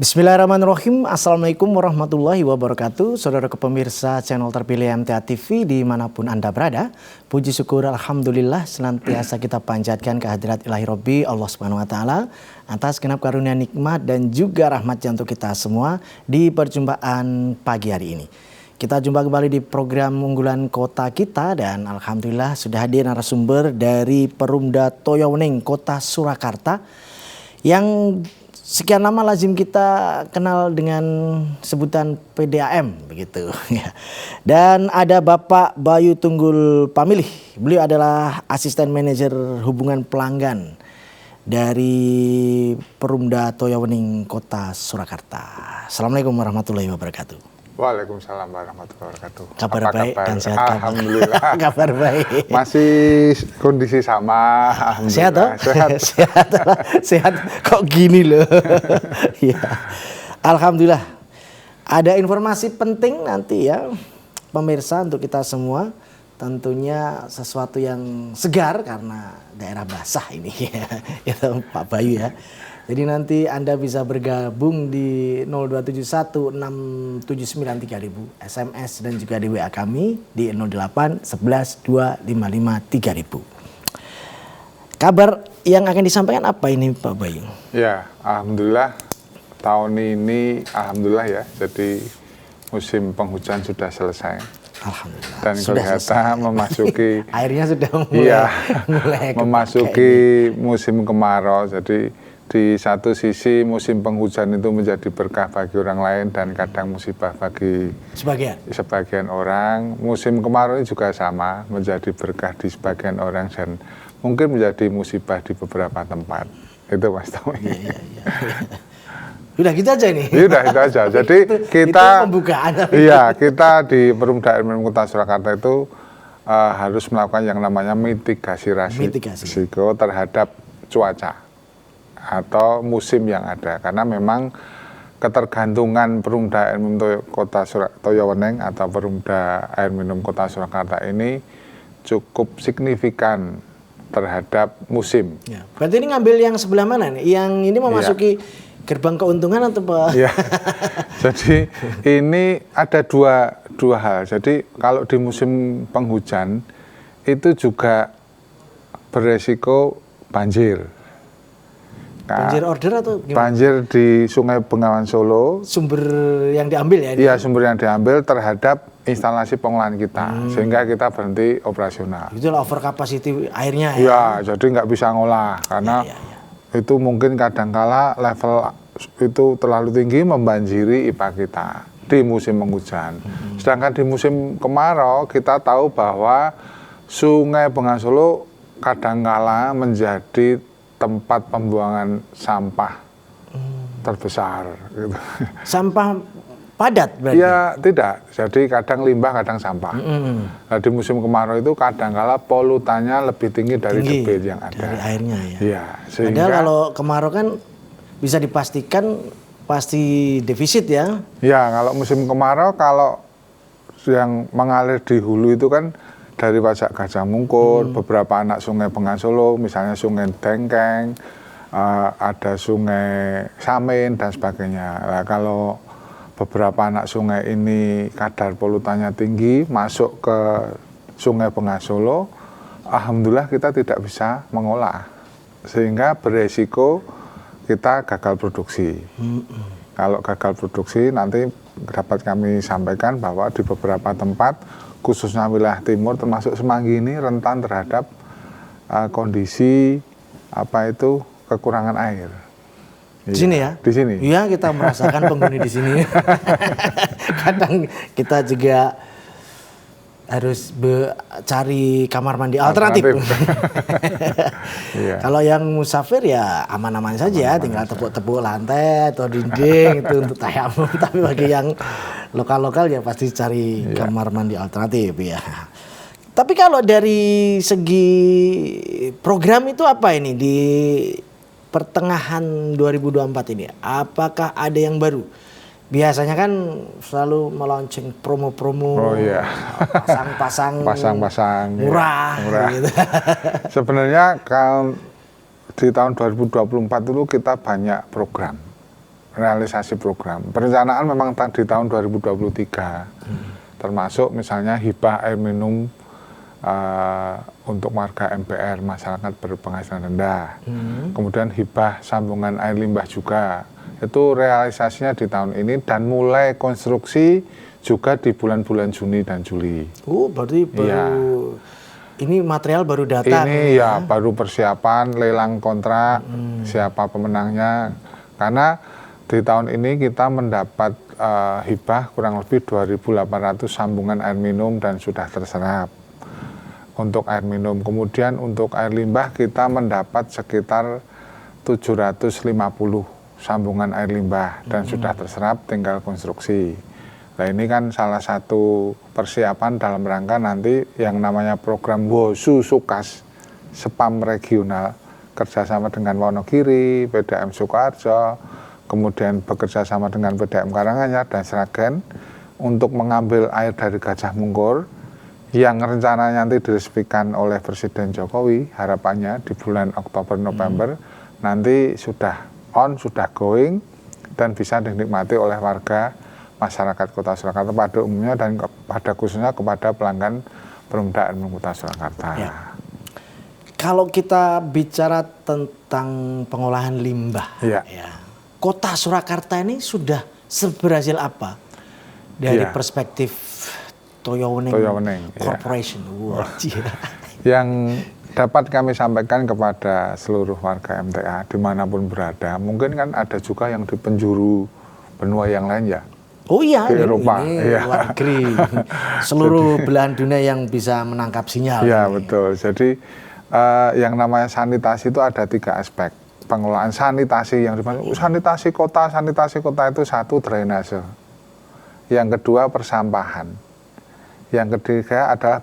Bismillahirrahmanirrahim. Assalamualaikum warahmatullahi wabarakatuh. Saudara pemirsa channel terpilih MTA TV dimanapun Anda berada. Puji syukur Alhamdulillah senantiasa kita panjatkan kehadirat ilahi Rabbi Allah Subhanahu Wa Taala atas genap karunia nikmat dan juga rahmatnya untuk kita semua di perjumpaan pagi hari ini. Kita jumpa kembali di program unggulan kota kita dan Alhamdulillah sudah hadir narasumber dari Perumda Toyawening Kota Surakarta yang sekian lama lazim kita kenal dengan sebutan PDAM begitu ya. Dan ada Bapak Bayu Tunggul Pamilih. Beliau adalah asisten manajer hubungan pelanggan dari Perumda Toyawening Kota Surakarta. Assalamualaikum warahmatullahi wabarakatuh. Waalaikumsalam warahmatullahi wabarakatuh. Kabar baik dan sehat? Alhamdulillah. Kabar baik. Masih kondisi sama. Sehat toh? Sehat. Sehat kok gini loh. Ya. Alhamdulillah. Ada informasi penting nanti ya pemirsa untuk kita semua. Tentunya sesuatu yang segar karena daerah basah ini ya. Itu Pak Bayu ya. Jadi nanti Anda bisa bergabung di 02716793000 SMS dan juga di WA kami di 08 11 255 3000. Kabar yang akan disampaikan apa ini Pak Bayu? Ya, alhamdulillah tahun ini alhamdulillah ya. Jadi musim penghujan sudah selesai. Alhamdulillah. Dan kelihatan memasuki airnya sudah mulai memasuki musim kemarau. Jadi di satu sisi musim penghujan itu menjadi berkah bagi orang lain dan kadang musibah bagi sebagian orang. Musim kemarau ini juga sama, menjadi berkah di sebagian orang dan mungkin menjadi musibah di beberapa tempat. Itu Mas Tommy. Iya. Udah gitu aja ini. Udah itu aja. Jadi kita pembukaan. Iya, kita di Perumda Kota Surakarta itu harus melakukan yang namanya mitigasi risiko terhadap cuaca atau musim yang ada, karena memang ketergantungan Perumda Air Minum Kota Toyawening atau Perumda Air Minum Kota Surakarta ini cukup signifikan terhadap musim. Ya, berarti ini ngambil yang sebelah mana nih? Yang ini memasuki gerbang keuntungan atau apa? Ya, jadi ini ada dua hal. Jadi kalau di musim penghujan itu juga beresiko banjir. Banjir order atau gimana? Banjir di Sungai Bengawan Solo. Sumber yang diambil ya? Iya, sumber yang diambil terhadap instalasi pengolahan kita. Sehingga kita berhenti operasional. Itulah over capacity airnya ya? Iya, jadi nggak bisa ngolah. Karena itu mungkin kadangkala level itu terlalu tinggi membanjiri IPA kita di musim penghujan. Sedangkan di musim kemarau kita tahu bahwa Sungai Bengawan Solo kadangkala menjadi tempat pembuangan sampah terbesar gitu. Sampah padat berarti? Ya tidak, jadi kadang limbah kadang sampah. Nah, di musim kemarau itu kadangkala polutannya lebih tinggi dari debit yang ada. Dari airnya ya? Iya. Sehingga, padahal kalau kemarau kan bisa dipastikan pasti defisit ya? Ya, kalau musim kemarau kalau yang mengalir di hulu itu kan dari Wajak Gajah Mungkur, beberapa anak Sungai Bengawan Solo, misalnya Sungai Dengkeng, ada Sungai Samin dan sebagainya. Nah, kalau beberapa anak sungai ini kadar polutannya tinggi masuk ke Sungai Bengawan Solo, alhamdulillah kita tidak bisa mengolah, sehingga beresiko kita gagal produksi. Kalau gagal produksi nanti dapat kami sampaikan bahwa di beberapa tempat khususnya wilayah timur termasuk Semanggi ini rentan terhadap kondisi kekurangan air. Di sini ya? Di sini. Iya, kita merasakan penghuni di sini. Kadang kita juga harus cari kamar mandi alternatif. Iya. Kalau yang musafir ya aman-aman saja, tinggal tepuk-tepuk lantai atau dinding itu untuk tayamum. Tapi bagi yang lokal-lokal ya pasti cari kamar mandi alternatif ya. Tapi kalau dari segi program itu apa ini di pertengahan 2024 ini? Apakah ada yang baru? Biasanya kan selalu melaunching promo-promo, pasang-pasang murah. Gitu. Sebenarnya kalau di tahun 2024 dulu kita banyak program. realisasi program. Perencanaan memang di tahun 2023, termasuk misalnya hibah air minum untuk warga MPR, masyarakat berpenghasilan rendah. Kemudian hibah sambungan air limbah juga. Itu realisasinya di tahun ini dan mulai konstruksi juga di bulan-bulan Juni dan Juli. Berarti baru ini material baru datang. Ini ya baru persiapan lelang kontrak, siapa pemenangnya. Karena di tahun ini kita mendapat hibah kurang lebih 2.800 sambungan air minum dan sudah terserap untuk air minum. Kemudian untuk air limbah kita mendapat sekitar 750 sambungan air limbah dan sudah terserap, tinggal konstruksi. Nah ini kan salah satu persiapan dalam rangka nanti yang namanya program WOSU Sukas Spam Regional kerjasama dengan Wonogiri, PDAM Sukoharjo, kemudian bekerja sama dengan PDAM Karanganyar dan Sragen untuk mengambil air dari Gajah Mungkur yang rencananya nanti diresmikan oleh Presiden Jokowi, harapannya di bulan Oktober-November nanti sudah on, sudah going dan bisa dinikmati oleh warga masyarakat Kota Surakarta pada umumnya dan pada khususnya kepada pelanggan Perumda Air Minum Kota Surakarta. Ya. Kalau kita bicara tentang pengolahan limbah, ya, Kota Surakarta ini sudah seberhasil apa dari perspektif Toyo Wening Corporation? Yang dapat kami sampaikan kepada seluruh warga MTA dimanapun berada, mungkin kan ada juga yang di penjuru benua yang lain ya. Oh iya, di Eropa, luar negeri, seluruh belahan dunia yang bisa menangkap sinyal. Ya betul. Jadi yang namanya sanitasi itu ada 3 aspek pengelolaan sanitasi yang dimaksud. Sanitasi kota itu satu drainase, yang kedua persampahan, yang ketiga adalah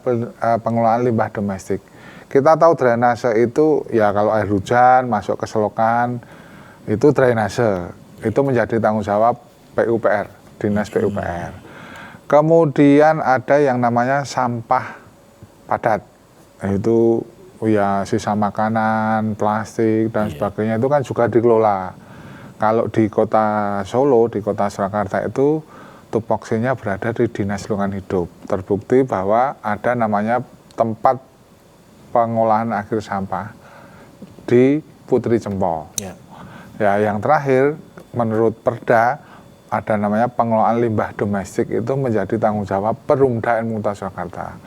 pengelolaan limbah domestik. Kita tahu drainase itu ya kalau air hujan masuk ke selokan itu drainase, itu menjadi tanggung jawab PUPR, Dinas PUPR. Kemudian ada yang namanya sampah padat, itu ya sisa makanan, plastik dan sebagainya itu kan juga dikelola. Kalau di Kota Solo, di Kota Surakarta itu tupoksinya berada di Dinas Lingkungan Hidup. Terbukti bahwa ada namanya tempat pengolahan akhir sampah di Putri Cempo. Ya, yang terakhir menurut Perda ada namanya pengelolaan limbah domestik, itu menjadi tanggung jawab Perumda Air Minum Kota Surakarta.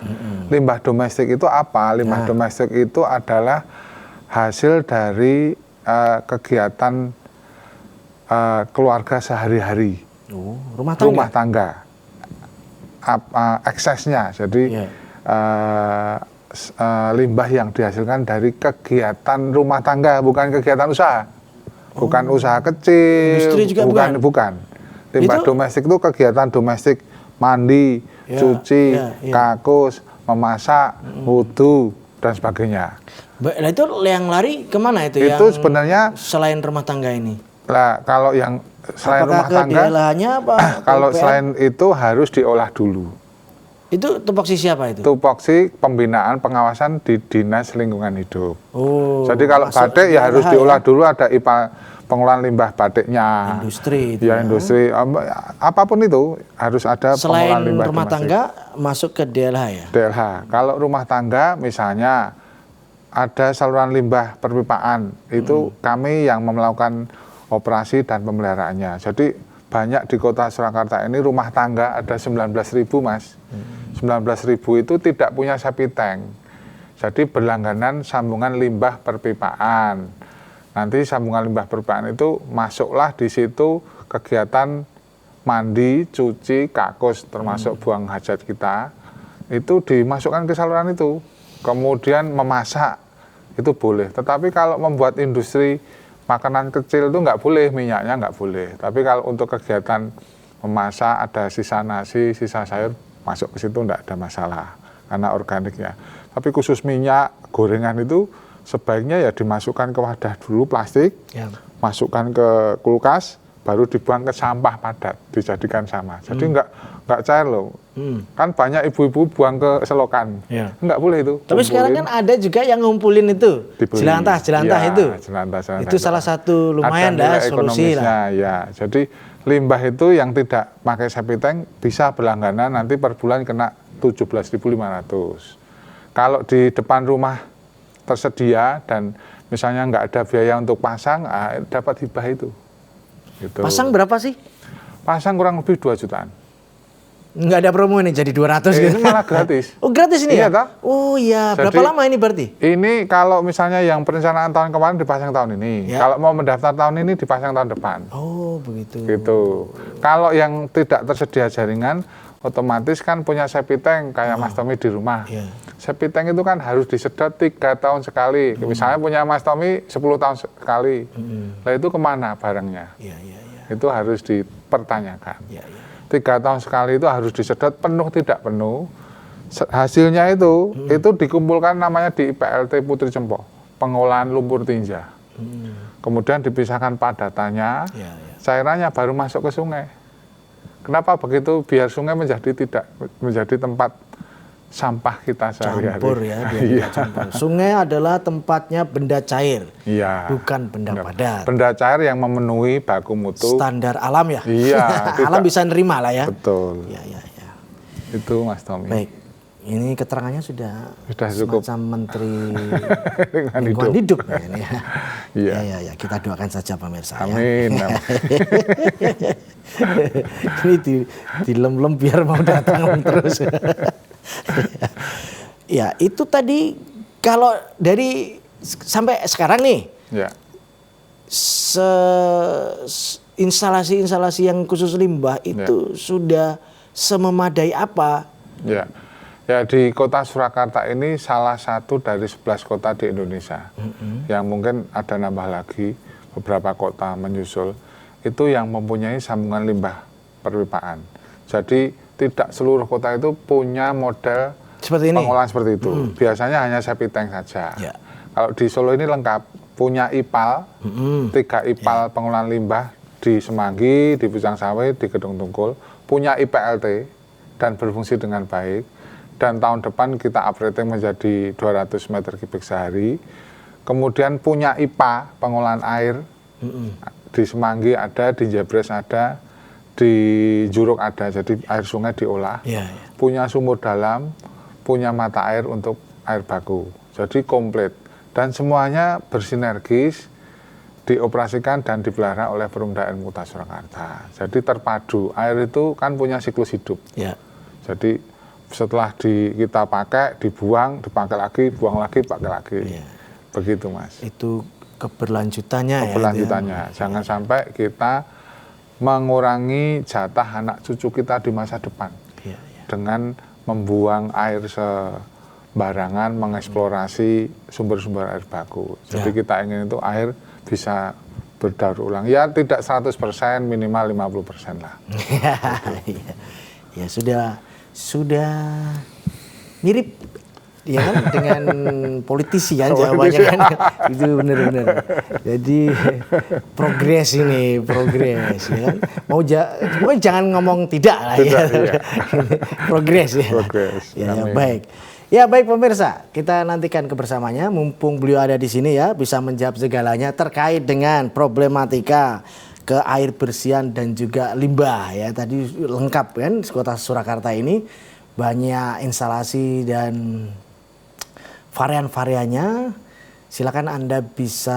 Limbah domestik itu apa? Limbah domestik itu adalah hasil dari kegiatan keluarga sehari-hari, rumah tangga, eksesnya. Jadi limbah yang dihasilkan dari kegiatan rumah tangga, bukan kegiatan usaha, bukan usaha kecil, industri juga bukan. Limbah domestik itu kegiatan domestik, mandi, cuci, kakus, memasak, wudhu dan sebagainya. Nah itu yang lari kemana itu? Itu sebenarnya selain rumah tangga ini. Lah kalau yang selain rumah tangga, apa? Kalau selain itu harus diolah dulu. Itu tupoksi siapa itu? Tupoksi pembinaan pengawasan di Dinas Lingkungan Hidup. Jadi kalau masuk batik ya harus diolah dulu, ada IPA pengelolaan limbah batiknya. Industri itu. Ya industri, apapun itu harus ada selain pengelolaan limbah rumah domestik. tangga masuk ke DLH ya? DLH. Kalau rumah tangga misalnya ada saluran limbah perpipaan, itu kami yang melakukan operasi dan pemeliharaannya. Jadi banyak di Kota Surakarta ini rumah tangga ada 19.000 Mas. 19.000 itu tidak punya septic tank. Jadi berlangganan sambungan limbah perpipaan. Nanti sambungan limbah perpipaan itu masuklah di situ kegiatan mandi, cuci, kakus, termasuk buang hajat kita, itu dimasukkan ke saluran itu. Kemudian memasak, itu boleh. Tetapi kalau membuat industri makanan kecil itu nggak boleh, minyaknya nggak boleh. Tapi kalau untuk kegiatan memasak, ada sisa nasi, sisa sayur, masuk ke situ nggak ada masalah, karena organiknya. Tapi khusus minyak, gorengan itu sebaiknya ya dimasukkan ke wadah dulu plastik, masukkan ke kulkas, baru dibuang ke sampah padat, dijadikan sama. Jadi nggak cair loh. Kan banyak ibu-ibu buang ke selokan. Ya. Nggak boleh itu. Tapi sekarang kan ada juga yang ngumpulin itu, Dibeli. jelantah Ya, itu. jelantah Itu salah satu lumayan dah solusi lah. Ya, jadi limbah itu yang tidak pakai septic tank bisa berlangganan nanti per bulan kena 17.500. Kalau di depan rumah tersedia dan misalnya nggak ada biaya untuk pasang, dapat hibah itu. Gitu. Pasang berapa sih? Pasang kurang lebih 2 jutaan. Nggak ada promo ini jadi 200 gitu. Ini malah gratis. Oh gratis ini ya? Iya, toh? Oh iya, berapa Jadi, lama ini berarti? Ini kalau misalnya yang perencanaan tahun kemarin dipasang tahun ini. Ya. Kalau mau mendaftar tahun ini dipasang tahun depan. Oh begitu. Gitu. Kalau yang tidak tersedia jaringan, otomatis kan punya septic tank kayak Mas Tommy di rumah. Iya. Septic tank itu kan harus disedot 3 tahun sekali. Misalnya punya Mas Tommy 10 tahun sekali. Lah itu kemana barangnya? Iya, iya, iya. Itu harus dipertanyakan. Iya, iya. 3 tahun sekali itu harus disedot penuh tidak penuh. Hasilnya itu dikumpulkan namanya di PLT Putri Cempo, pengolahan lumpur tinja. Kemudian dipisahkan padatannya, Iya, iya. cairannya baru masuk ke sungai. Kenapa begitu? Biar sungai tidak menjadi tempat sampah kita sehari-hari. Campur ya, biar Iya. tidak campur. Sungai adalah tempatnya benda cair, Iya. bukan benda padat. Benda cair yang memenuhi baku mutu. Standar alam ya. Iya, Alam tidak- bisa nerima lah ya. Betul. Iya, iya, iya. Itu Mas Tommy. Baik. Ini keterangannya sudah cukup. semacam Menteri Lingkungan Lingkungan Hidup. Ya, ini ya. Iya. Ya, ya, ya. Kita doakan saja pemirsa ya. Amin. Ini dilem-lem biar mau datang terus. Ya, itu tadi kalau dari sampai sekarang nih, Ya. instalasi-instalasi yang khusus limbah itu sudah sememadai apa? Ya. Ya, di kota Surakarta ini salah satu dari 11 kota di Indonesia. Yang mungkin ada nambah lagi beberapa kota menyusul itu yang mempunyai sambungan limbah perpipaan. Jadi tidak seluruh kota itu punya model Seperti ini. pengolahan seperti itu. Biasanya hanya septic tank saja. Ya. Kalau di Solo ini lengkap, punya IPAL, 3 IPAL pengolahan limbah di Semanggi, di Pucang Sawit, di Gedung Tungkul, punya IPLT dan berfungsi dengan baik. Dan tahun depan kita upgrading menjadi 200 meter kubik sehari. Kemudian punya IPA pengolahan air, di Semanggi ada, di Jebres ada, di Juruk ada, jadi air sungai diolah. Ya, ya. Punya sumur dalam, punya mata air untuk air baku. Jadi komplit. Dan semuanya bersinergis, dioperasikan dan dipelihara oleh Perumda Air Kota Surakarta. Jadi terpadu. Air itu kan punya siklus hidup. Ya. Jadi setelah kita pakai, dibuang, dipakai lagi, buang lagi, pakai lagi. Ya. Begitu Mas. Itu keberlanjutannya Keberlanjutannya. ya. Jangan sampai kita mengurangi jatah anak cucu kita di masa depan. Ya, ya. Dengan membuang air sembarangan, mengeksplorasi sumber-sumber air baku. Jadi kita ingin itu air bisa berdaur ulang. Ya tidak 100%, minimal 50% lah. Ya, ya sudah mirip ya kan dengan politisi kan jawabannya kan itu benar-benar. Jadi progres ya kan. Pokoknya jangan ngomong tidak lah ya. Iya. Progres ya. Progres. Ya, Amin. baik. Ya baik pemirsa, kita nantikan kebersamanya. Mumpung beliau ada di sini ya, bisa menjawab segalanya terkait dengan problematika ke air bersihan dan juga limbah ya. Tadi lengkap kan kota Surakarta ini banyak instalasi dan varian-variannya. Silakan Anda bisa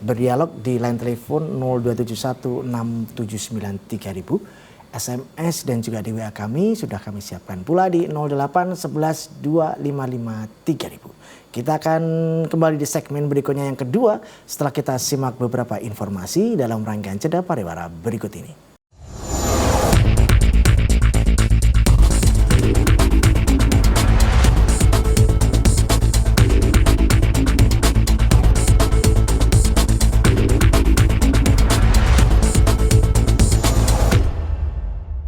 berdialog di line telepon 02716793000. SMS dan juga di WA kami sudah kami siapkan pula di 08112553.000. Kita akan kembali di segmen berikutnya yang kedua setelah kita simak beberapa informasi dalam rangkaian Jeda Pariwara berikut ini.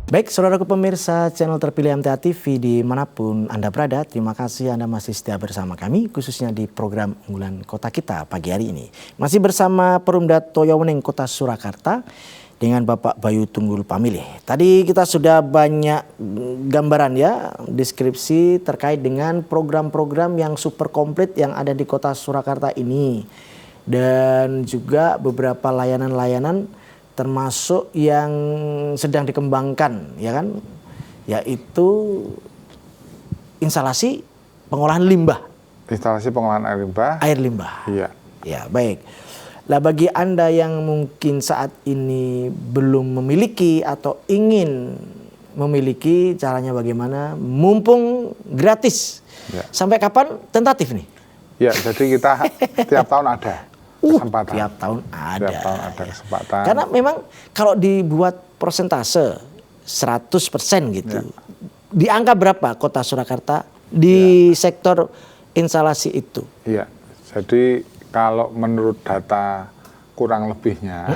Baik, saudaraku pemirsa channel terpilih MTA TV dimanapun Anda berada, terima kasih Anda masih setia bersama kami, khususnya di program unggulan kota kita pagi hari ini. Masih bersama Perumda Toyowening Kota Surakarta dengan Bapak Bayu Tunggul Pamilih. Tadi kita sudah banyak gambaran ya, deskripsi terkait dengan program-program yang super komplit yang ada di Kota Surakarta ini. Dan juga beberapa layanan-layanan termasuk yang sedang dikembangkan, ya kan, yaitu instalasi pengolahan limbah. Instalasi pengolahan air limbah. Air limbah. Iya. Ya, baik. Nah, bagi Anda yang mungkin saat ini belum memiliki atau ingin memiliki, caranya bagaimana? Mumpung gratis. Ya. Sampai kapan tentatif nih? Ya, jadi kita tiap tahun ada kesempatan. Tiap tahun ada. Tiap tahun ada kesempatan. Karena memang kalau dibuat persentase 100% gitu. Ya. Di angka berapa Kota Surakarta di sektor instalasi itu? Iya. Jadi kalau menurut data kurang lebihnya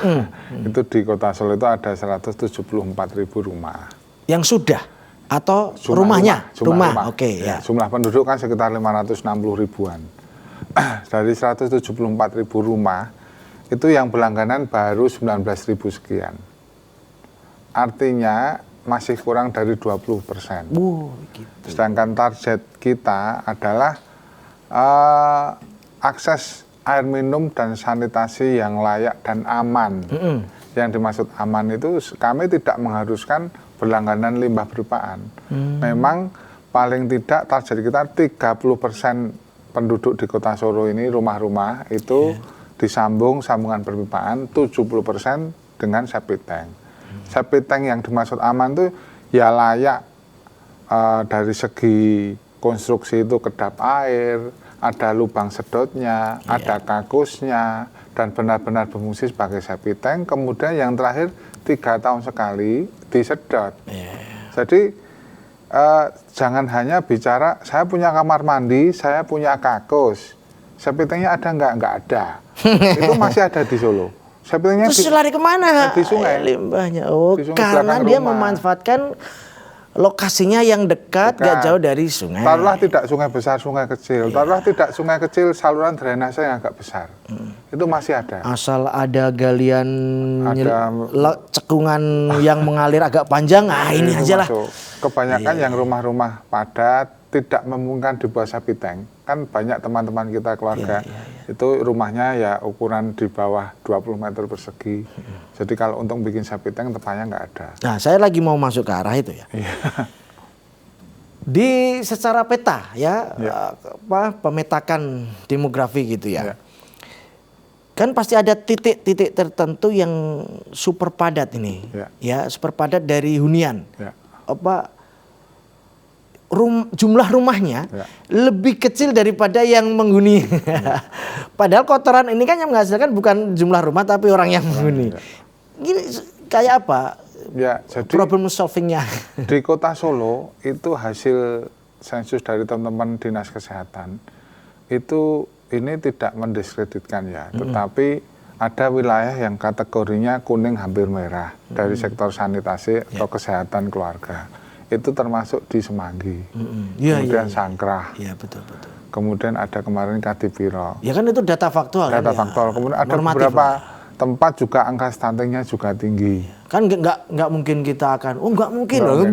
itu di Kota Solo itu ada 174.000 rumah. Yang sudah atau rumahnya? Rumah. Oke, ya. Jumlah penduduk kan sekitar 560 ribuan. Dari 174.000 rumah itu yang berlangganan baru 19.000 sekian. Artinya masih kurang dari 20%. Gitu. Sedangkan target kita adalah akses air minum dan sanitasi yang layak dan aman. Yang dimaksud aman itu kami tidak mengharuskan berlangganan limbah berpaan. Memang paling tidak target kita 30% penduduk di Kota Solo ini, rumah-rumah itu disambung sambungan perpipaan, 70% dengan septic tank. Septic tank yang dimaksud aman itu ya layak dari segi konstruksi itu kedap air, ada lubang sedotnya, ada kakusnya, dan benar-benar berfungsi sebagai septic tank. Kemudian yang terakhir 3 tahun sekali disedot. Jadi jangan hanya bicara saya punya kamar mandi, saya punya kakus. Septic tanknya ada nggak ada. Itu masih ada di Solo. Septic tanknya terus lari kemana? Di sungai. Limbahnya. Oh, di sungai karena dia rumah. Memanfaatkan lokasinya yang dekat, gak jauh dari sungai. Taruhlah tidak sungai besar, sungai kecil. Taruhlah tidak sungai kecil, saluran drainase yang agak besar. Itu masih ada. Asal ada galian Ada cekungan yang mengalir agak panjang, ini aja lah. Kebanyakan yang rumah-rumah padat tidak memungkinkan dibuat septic tank. Kan banyak teman-teman kita keluarga itu rumahnya ya ukuran di bawah 20 meter persegi. Jadi kalau untuk bikin septic tank tempatnya nggak ada. Nah, saya lagi mau masuk ke arah itu ya. Di secara peta ya, pemetakan demografi gitu ya. Kan pasti ada titik-titik tertentu yang super padat ini. Ya, super padat dari hunian. Jumlah rumahnya lebih kecil daripada yang menghuni. Padahal kotoran ini kan yang menghasilkan bukan jumlah rumah tapi orang yang menghuni. Gini kayak apa? Ya, jadi problem solvingnya. Di Kota Solo itu hasil sensus dari teman-teman Dinas Kesehatan itu ini tidak mendiskreditkan ya, tetapi ada wilayah yang kategorinya kuning hampir merah dari sektor sanitasi atau kesehatan keluarga. Itu termasuk di Semanggi, kemudian Sangkrah, betul. kemudian ada kemarin Kadipiro. Ya kan itu data faktual. Data faktual. Kemudian ada beberapa tempat juga angka stuntingnya juga tinggi. Kan nggak mungkin kita akan, nggak mungkin loh,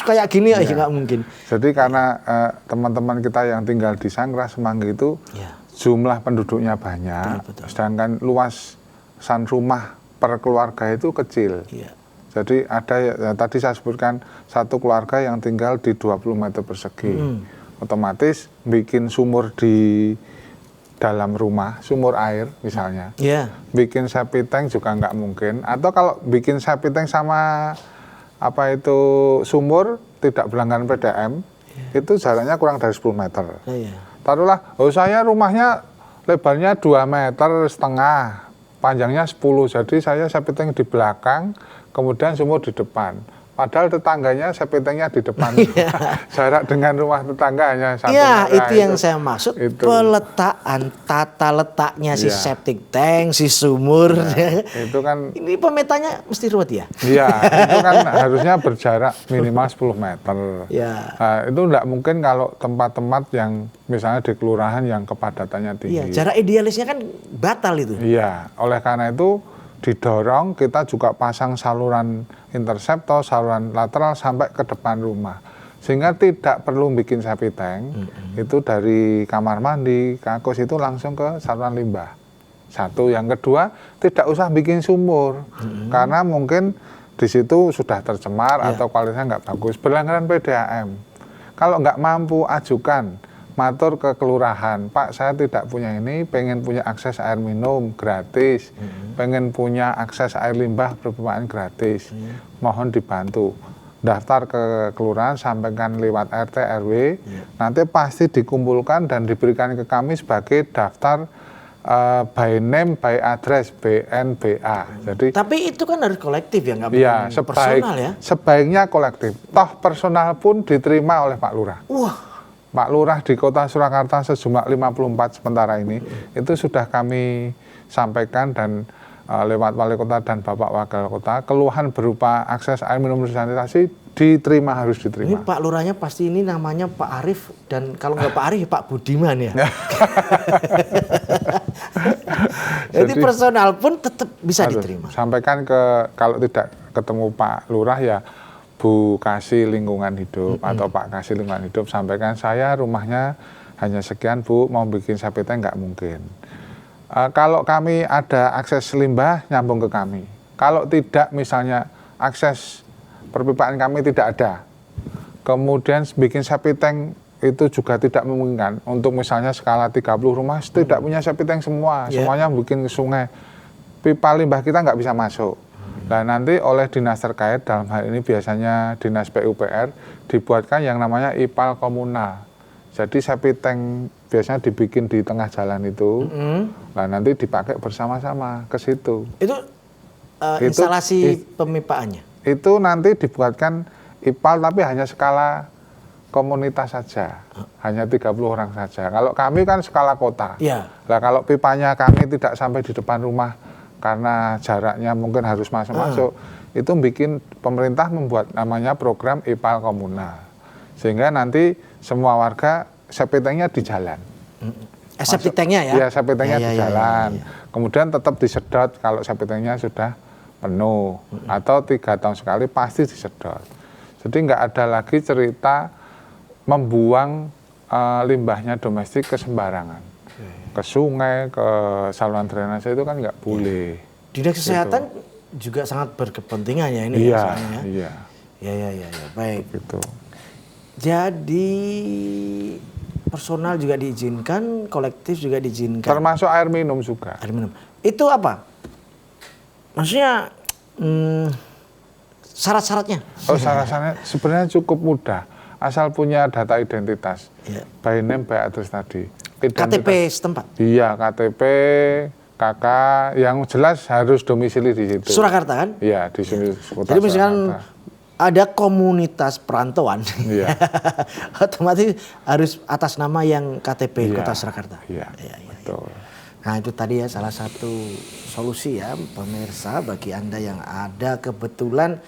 kayak gini aja nggak mungkin. Jadi karena teman-teman kita yang tinggal di Sangkrah, Semanggi itu jumlah penduduknya banyak, sedangkan luasan rumah per keluarga itu kecil. Jadi ada ya, tadi saya sebutkan satu keluarga yang tinggal di 20 meter persegi. Otomatis bikin sumur di dalam rumah, sumur air misalnya. Bikin septic tank juga nggak mungkin. Atau kalau bikin septic tank sama sumur tidak berlangganan PDM, itu jaraknya kurang dari 10 meter. Taruhlah, saya rumahnya lebarnya 2,5 meter, panjangnya 10, jadi saya septic tank di belakang, kemudian sumur di depan. Padahal tetangganya septic tanknya di depan. Jarak dengan rumah tetangga hanya 1 Iya, meter. itu yang saya maksud. Peletaan, tata letaknya si septic tank, si sumur. Itu kan. Ini pemetanya mesti ruwet ya? Iya, itu kan harusnya berjarak minimal 10 meter. Ya. Nah, itu enggak mungkin kalau tempat-tempat yang misalnya di kelurahan yang kepadatannya tinggi. Iya, jarak idealisnya kan batal itu. Iya, oleh karena itu didorong kita juga pasang saluran interseptor, saluran lateral sampai ke depan rumah. Sehingga tidak perlu bikin septic tank, itu dari kamar mandi, kakus itu langsung ke saluran limbah. Satu, yang kedua tidak usah bikin sumur, karena mungkin di situ sudah tercemar atau kualitasnya nggak bagus. Berlangganan PDAM, kalau nggak mampu ajukan, matur ke kelurahan, Pak saya tidak punya ini, pengen punya akses air minum gratis, pengen punya akses air limbah perpipaannya gratis, mohon dibantu. Daftar ke kelurahan, sampaikan lewat RT, RW, nanti pasti dikumpulkan dan diberikan ke kami sebagai daftar by name, by address, BNBA. Jadi, tapi itu kan harus kolektif ya, nggak ya, personal ya? Sebaiknya kolektif. Toh personal pun diterima oleh Pak Lurah. Wah. Pak Lurah di Kota Surakarta sejumlah 54 sementara ini, itu sudah kami sampaikan dan lewat Wali Kota dan Bapak Wakil Kota, keluhan berupa akses air minum dan sanitasi diterima, harus diterima. Ini Pak Lurahnya pasti ini namanya Pak Arif, dan kalau nggak Pak Arif, Pak Budiman ya. Jadi personal pun tetap bisa diterima. Sampaikan ke, kalau tidak ketemu Pak Lurah ya, Bu Kasih Lingkungan Hidup atau Pak Kasih Lingkungan Hidup, sampaikan saya rumahnya hanya sekian Bu, mau bikin septic tank nggak mungkin. Kalau kami ada akses limbah nyambung ke kami. Kalau tidak misalnya akses perpipaan kami tidak ada, kemudian bikin septic tank itu juga tidak memungkinkan. Untuk misalnya skala 30 rumah tidak punya septic tank semua, semuanya bikin sungai. Pipa limbah kita nggak bisa masuk. Nah nanti oleh dinas terkait, dalam hal ini biasanya dinas PUPR, dibuatkan yang namanya IPAL komunal. Jadi septic tank biasanya dibikin di tengah jalan itu, nah nanti dipakai bersama-sama ke situ. Itu instalasi pemipaannya? Itu nanti dibuatkan IPAL tapi hanya skala komunitas saja, hanya 30 orang saja. Kalau kami kan skala kota. Ya. Nah kalau pipanya kami tidak sampai di depan rumah, karena jaraknya mungkin harus masuk-masuk, itu bikin pemerintah membuat namanya program IPAL komunal. Sehingga nanti semua warga septic tanknya di jalan. Septic tanknya ya? Iya, septic tanknya di jalan. Kemudian tetap disedot kalau septic tanknya sudah penuh. Atau 3 tahun sekali pasti disedot. Jadi nggak ada lagi cerita membuang limbahnya domestik ke sembarangan. Ke sungai, ke saluran drainase itu kan nggak boleh. Dinas Kesehatan juga sangat berkepentingan ya ini. Iya, ya. Iya, baik. Gitu. Jadi personal juga diizinkan, kolektif juga diizinkan. Termasuk air minum juga. Air minum. Itu apa? Maksudnya syarat-syaratnya? Oh, syarat-syaratnya sebenarnya cukup mudah. Asal punya data identitas. By name, by address tadi. KTP setempat? Iya, KTP, KK, yang jelas harus domisili di situ. Surakarta kan? Iya, di Surakarta. Jadi misalkan ada komunitas perantauan, otomatis harus atas nama yang KTP Kota Surakarta. Iya, betul. Nah itu tadi ya salah satu solusi ya pemirsa bagi Anda yang ada kebetulan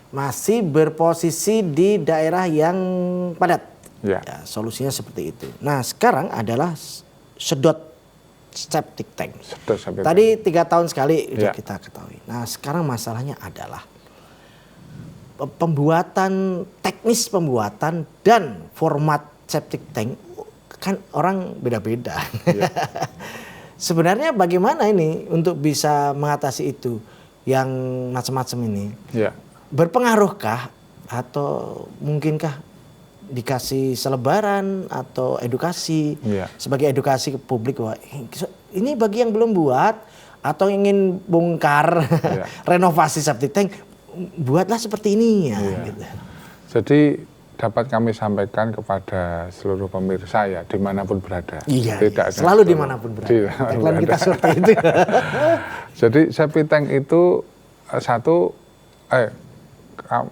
masih berposisi di daerah yang padat. Ya, solusinya seperti itu. Nah sekarang adalah sedot septic tank. Tadi 3 tahun sekali sudah kita ketahui. Nah sekarang masalahnya adalah pembuatan, teknis pembuatan dan format septic tank kan orang beda-beda. Sebenarnya bagaimana ini untuk bisa mengatasi itu yang macam-macam ini? Berpengaruhkah atau mungkinkah dikasih selebaran atau edukasi sebagai edukasi ke publik bahwa ini bagi yang belum buat atau ingin bongkar renovasi septic tank, buatlah seperti ini ya. Gitu. Jadi dapat kami sampaikan kepada seluruh pemirsa ya dimanapun berada. Tidak selalu dimanapun berada. Tagline kita seperti itu. Jadi septic tank itu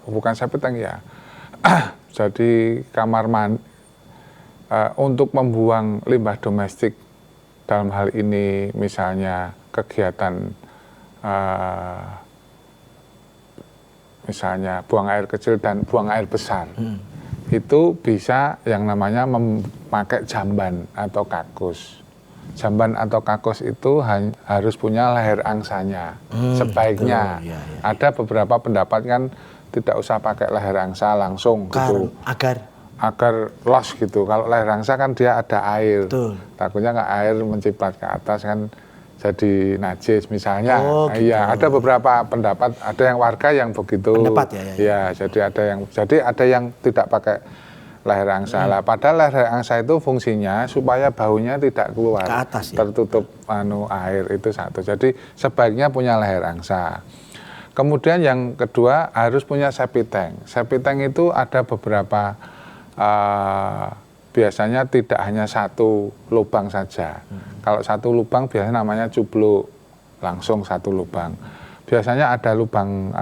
bukan septic tank ya. Jadi kamar mandi untuk membuang limbah domestik, dalam hal ini misalnya kegiatan misalnya buang air kecil dan buang air besar, itu bisa yang namanya memakai jamban atau kakus. Jamban atau kakus itu harus punya leher angsanya, sebaiknya. Betul, ya. Ada beberapa pendapat kan tidak usah pakai leher angsa langsung gitu. Agar los gitu. Kalau leher angsa kan dia ada air. Betul. Takutnya nggak air menciprat ke atas kan jadi najis misalnya. Gitu. Iya, ada beberapa pendapat, ada yang warga yang begitu. Pendapat ya. Iya, jadi ada yang tidak pakai leher angsa. Lah padahal leher angsa itu fungsinya supaya baunya tidak keluar ke atas, ya? Tertutup air itu satu. Jadi sebaiknya punya leher angsa. Kemudian yang kedua harus punya septic tank. Septic tank itu ada beberapa biasanya tidak hanya satu lubang saja. Kalau satu lubang biasanya namanya cubluk, langsung satu lubang. Biasanya ada lubang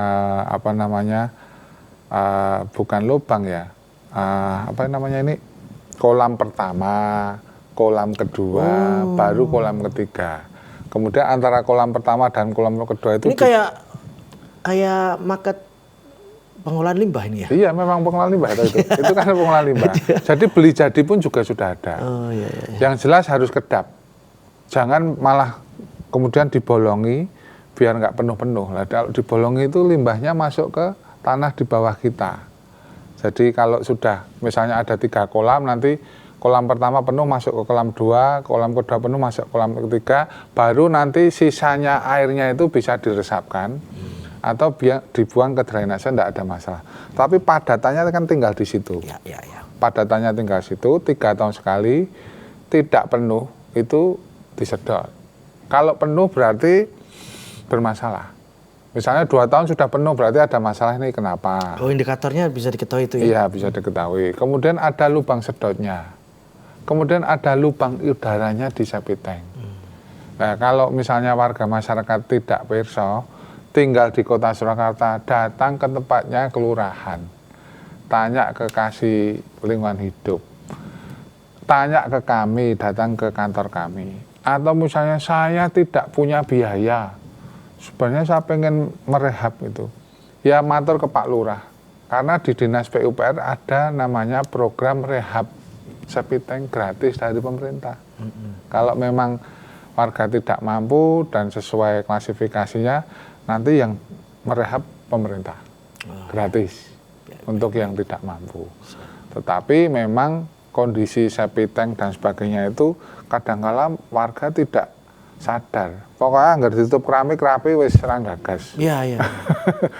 bukan lubang ya, kolam pertama, kolam kedua, baru kolam ketiga. Kemudian antara kolam pertama dan kolam kedua itu ini kayak market pengolahan limbah ini ya? Iya, memang pengolahan limbah itu. Itu kan pengolahan limbah. Jadi beli jadi pun juga sudah ada. Iya. Yang jelas harus kedap. Jangan malah kemudian dibolongi biar nggak penuh-penuh. Nah, kalau dibolongi itu limbahnya masuk ke tanah di bawah kita. Jadi kalau sudah misalnya ada 3 kolam, nanti kolam pertama penuh masuk ke kolam 2, kolam kedua penuh masuk ke kolam ketiga, baru nanti sisanya airnya itu bisa diresapkan. Atau dibuang ke drainase, tidak ada masalah. Tapi padatannya kan tinggal di situ. Ya. Padatannya tinggal di situ, 3 tahun sekali, tidak penuh, itu disedot. Kalau penuh berarti bermasalah. Misalnya 2 tahun sudah penuh, berarti ada masalah ini kenapa? Oh, indikatornya bisa diketahui itu ya? Iya, bisa diketahui. Kemudian ada lubang sedotnya. Kemudian ada lubang udaranya di septic tank. Nah, kalau misalnya warga masyarakat tidak pirsa, tinggal di kota Surakarta, datang ke tempatnya kelurahan, tanya ke Kasih Lingkungan Hidup, tanya ke kami, datang ke kantor kami. Atau misalnya saya tidak punya biaya, sebenarnya saya pengen merehab itu, ya matur ke Pak Lurah, karena di Dinas PUPR ada namanya program rehab septic tank gratis dari pemerintah. Kalau memang warga tidak mampu dan sesuai klasifikasinya, nanti yang merehab pemerintah gratis untuk yang tidak mampu. Tetapi memang kondisi septic tank dan sebagainya itu kadang-kala warga tidak sadar. Pokoknya nggak ditutup keramik rapi wis serang gagas. Iya.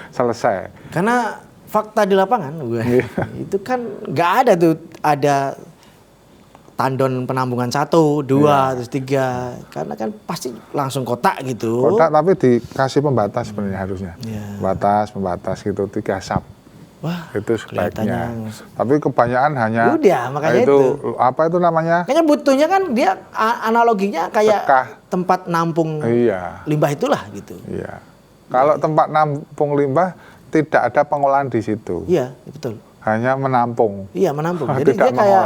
Selesai. Karena fakta di lapangan itu kan nggak ada tandon penampungan 1, 2, terus 3, karena kan pasti langsung kotak gitu. Kotak tapi dikasih pembatas sebenarnya harusnya. Pembatas gitu 3 sub. Wah, itu sebaiknya. Tapi kebanyakan hanya makanya itu. Apa itu namanya? Kayaknya butuhnya kan dia analoginya kayak tempat nampung limbah itulah gitu. Iya. Kalau tempat nampung limbah tidak ada pengolahan di situ. Iya, betul. Hanya menampung. Iya, menampung. Jadi tidak dia kayak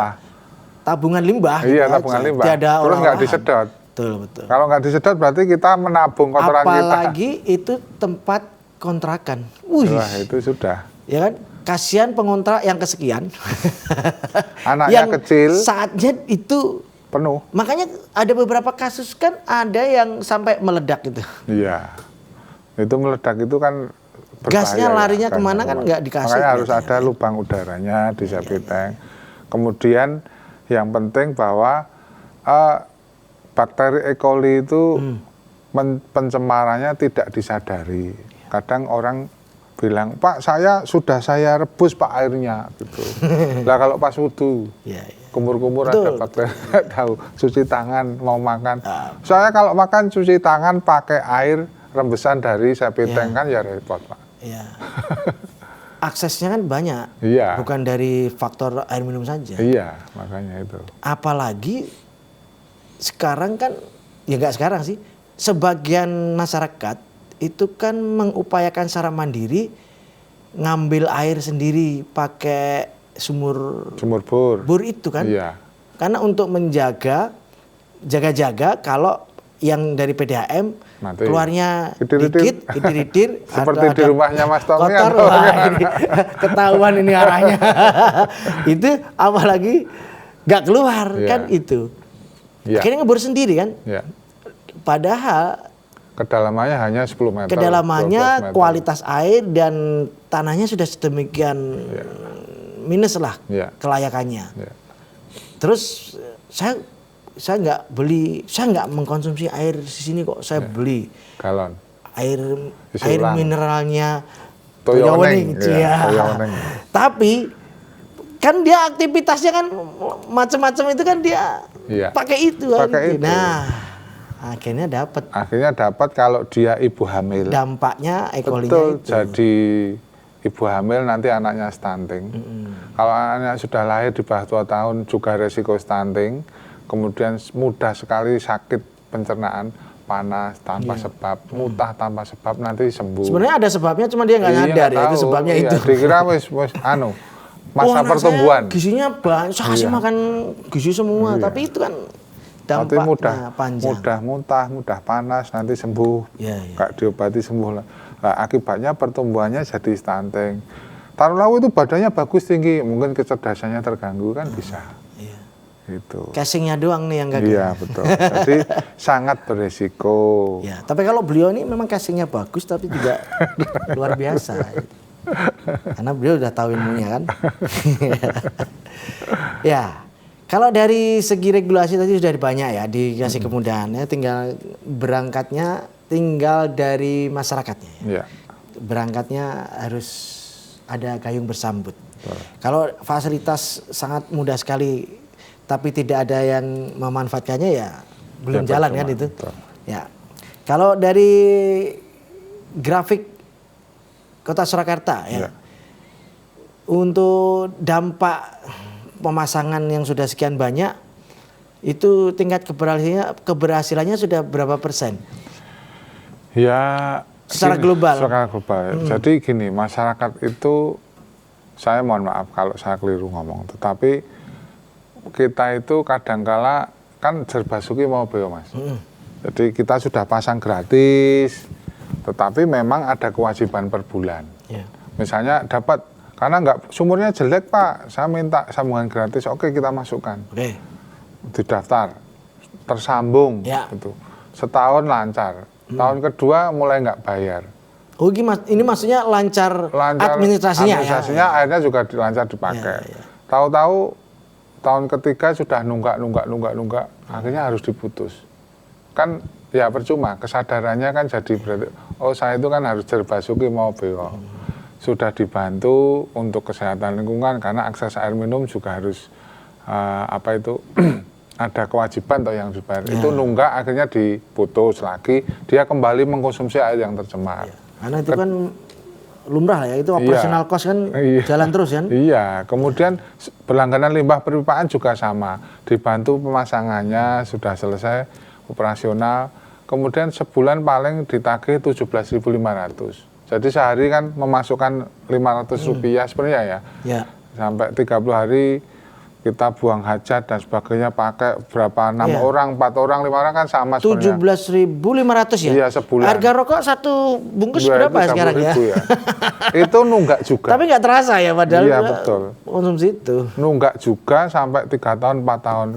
tabungan limbah. Iya, tabungan limbah. Terus nggak disedot. Betul. Kalau nggak disedot berarti kita menabung kotoran kita. Apalagi itu tempat kontrakan. Wah, itu sudah. Ya kan? Kasihan pengontrak yang kesekian. Anaknya yang kecil. Saatnya itu penuh. Makanya ada beberapa kasus kan ada yang sampai meledak gitu. Iya. Itu meledak itu kan berbahaya. Gasnya larinya kemana kan nggak dikasih. Makanya harus ada lubang udaranya di septic tank. Kemudian yang penting bahwa bakteri E. coli itu pencemarannya tidak disadari. Kadang orang bilang, Pak, saya rebus Pak airnya gitu. Lah kalau pas wudu, kumur-kumur ada bakteri, nggak tahu. Cuci tangan mau makan. Saya kalau makan cuci tangan pakai air rembesan dari septic tank kan ya repot Pak. Iya. Aksesnya kan banyak, bukan dari faktor air minum saja. Iya, makanya itu. Apalagi sekarang kan, ya nggak sekarang sih, sebagian masyarakat itu kan mengupayakan secara mandiri ngambil air sendiri pakai sumur Sumur bor. bor itu kan. Iya. Karena untuk jaga kalau yang dari PDAM Mati. keluarnya Idir-idir. dikit, idir-idir. Seperti di rumahnya Mas Tommy kotor, atau wah, gimana? ini ketahuan ini arahnya. Itu apalagi nggak keluar Iya. kan itu. Iya. Akhirnya ngebor sendiri kan. Iya. Padahal Kedalamannya hanya 10 meter. 12 kedalamannya, meter. kualitas air dan tanahnya sudah sedemikian minus lah Iya. kelayakannya. Iya. Terus saya nggak mengkonsumsi air di sini kok. Saya beli Galon. air Isulang. mineralnya Toyoneng, Toyoneng, ya, iya. Toyoneng. Tapi kan dia aktivitasnya kan macam-macam itu kan dia Iya. pakai itu kan. Pakai itu. Nah, akhirnya dapat kalau dia ibu hamil. dampaknya E. coli-nya Betul, itu. jadi ibu hamil nanti anaknya stunting. Kalau anaknya sudah lahir di bawah 2 tahun juga resiko stunting. Kemudian mudah sekali sakit pencernaan, panas tanpa sebab, muntah tanpa sebab, nanti sembuh. Sebenarnya ada sebabnya, cuma dia nggak Iya, nyadar ya nggak itu tahu. sebabnya Iya, itu. dikira masa anak pertumbuhan. saya gizinya banyak, saya kasih Iya. makan gizi semua, Iya. tapi itu kan Nanti dampaknya panjang. mudah muntah, mudah panas, nanti sembuh. Iya, iya. Nggak diobati sembuh lah. Nah, akibatnya pertumbuhannya jadi stunting. Taruhlah itu badannya bagus tinggi, mungkin kecerdasannya terganggu kan bisa. Iya. Gitu. Casingnya doang nih yang gagal. Iya betul. Jadi sangat beresiko. Ya, tapi kalau beliau ini memang casingnya bagus, tapi juga luar biasa. Karena beliau udah tahu ilmunya kan. Ya, kalau dari segi regulasi tadi sudah banyak ya, dikasih kemudahan ya, tinggal berangkatnya tinggal dari masyarakatnya. Ya. Iya. Berangkatnya harus ada gayung bersambut. Kalau fasilitas sangat mudah sekali, tapi tidak ada yang memanfaatkannya ya belum Ya, jalan percuma, kan itu. betul. Ya, kalau dari grafik Kota Surakarta ya, Ya. untuk dampak pemasangan yang sudah sekian banyak, itu tingkat keberhasilannya sudah berapa persen? Ya. Secara gini, global. Secara global. Jadi gini, masyarakat itu, saya mohon maaf kalau saya keliru ngomong, tetapi kita itu kadangkala kan Jerbasuki mau beo Mas. Jadi kita sudah pasang gratis, tetapi memang ada kewajiban per bulan. Ya. Misalnya dapat, karena nggak sumurnya jelek Pak, saya minta sambungan gratis, oke kita masukkan, Oke. didaftar, tersambung, Ya. gitu. Setahun lancar, tahun kedua mulai nggak bayar. Oh, ini maksudnya lancar administrasinya ya. Akhirnya juga lancar dipakai. Ya. Tahu-tahu tahun ketiga sudah nunggak, akhirnya harus diputus. Kan ya percuma, kesadarannya kan jadi berarti, oh saya itu kan harus Jerbasuki mau beo. Sudah dibantu untuk kesehatan lingkungan karena akses air minum juga harus ada kewajiban toh yang dibayar. Ya. Itu nunggak akhirnya diputus lagi, dia kembali mengkonsumsi air yang tercemar. Ya. Karena itu kan lumrah ya, itu operasional cost kan jalan terus kan. Iya, kemudian berlangganan limbah perpipaan juga sama, dibantu pemasangannya sudah selesai operasional, kemudian sebulan paling ditagih 17.500. Jadi sehari kan memasukkan 500 rupiah sebenarnya ya. Ya. Sampai 30 hari kita buang hajat dan sebagainya pakai berapa 6 Iya. orang, 4 orang, 5 orang kan sama sebenarnya. 17.500 ya? Iya, sebulan. Harga rokok satu bungkus Dua berapa itu sekarang ya? 30.000 ya. Itu nunggak juga. Tapi nggak terasa ya padahal Iya, betul. konsumsi itu. Nunggak juga sampai 3 tahun, 4 tahun.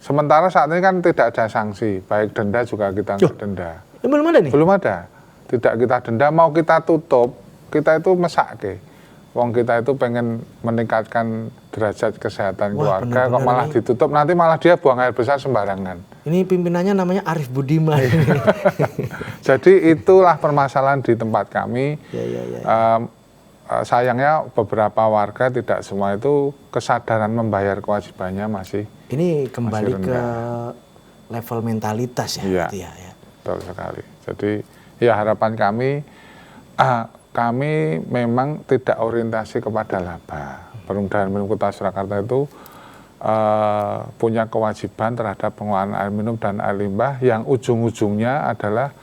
Sementara saat ini kan tidak ada sanksi, baik denda juga kita nggak denda. Belum ada nih? Belum ada. Tidak kita denda, mau kita tutup, kita itu mesake. Wong kita itu pengen meningkatkan derajat kesehatan Wah, keluarga, kok benar-benar malah ini. ditutup, nanti malah dia buang air besar sembarangan. Ini pimpinannya namanya Arif Budiman. Jadi itulah permasalahan di tempat kami. Ya. Sayangnya beberapa warga tidak semua itu kesadaran membayar kewajibannya masih. Ini kembali Masih ke level mentalitas ya. Iya. Gitu ya. Betul sekali. Jadi ya harapan kami memang tidak orientasi kepada laba. Perumda Minum Kota Surakarta itu punya kewajiban terhadap pengelolaan air minum dan air limbah yang ujung-ujungnya adalah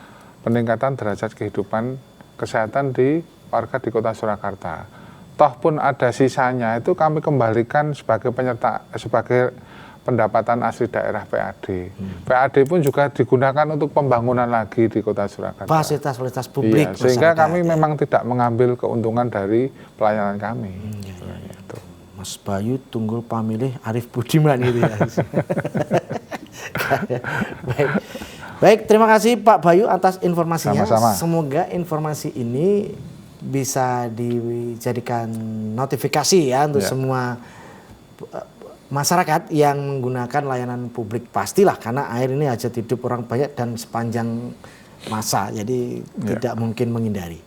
peningkatan derajat kehidupan kesehatan di warga di Kota Surakarta. Toh pun ada sisanya itu kami kembalikan sebagai sebagai pendapatan asli daerah PAD. PAD pun juga digunakan untuk pembangunan lagi di Kota Surakarta. Fasilitas-fasilitas publik. Iya, sehingga kami memang tidak mengambil keuntungan dari pelayanan kami. Itu. Mas Bayu Tunggul Pamilih Arif Budiman gitu ya. Baik, terima kasih Pak Bayu atas informasinya. Sama-sama. Semoga informasi ini bisa dijadikan notifikasi ya untuk semua masyarakat yang menggunakan layanan publik. Pastilah karena air ini hajat hidup orang banyak dan sepanjang masa, jadi tidak mungkin menghindari.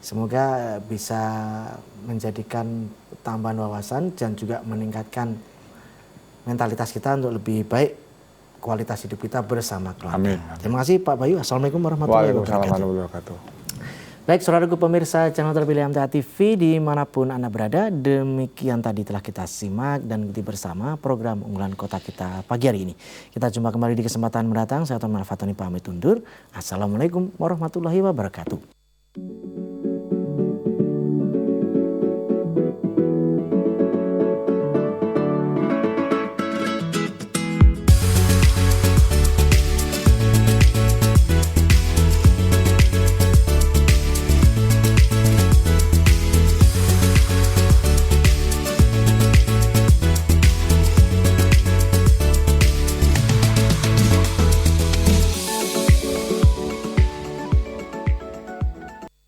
Semoga bisa menjadikan tambahan wawasan dan juga meningkatkan mentalitas kita untuk lebih baik kualitas hidup kita bersama keluarga. Amin. Terima kasih Pak Bayu. Assalamualaikum warahmatullahi wabarakatuh. Baik, saudaraku pemirsa channel terpilih MTA TV dimanapun Anda berada, demikian tadi telah kita simak dan ikuti bersama program unggulan kota kita pagi hari ini. Kita jumpa kembali di kesempatan mendatang. Saya Tuan Fatani pamit undur. Assalamualaikum warahmatullahi wabarakatuh.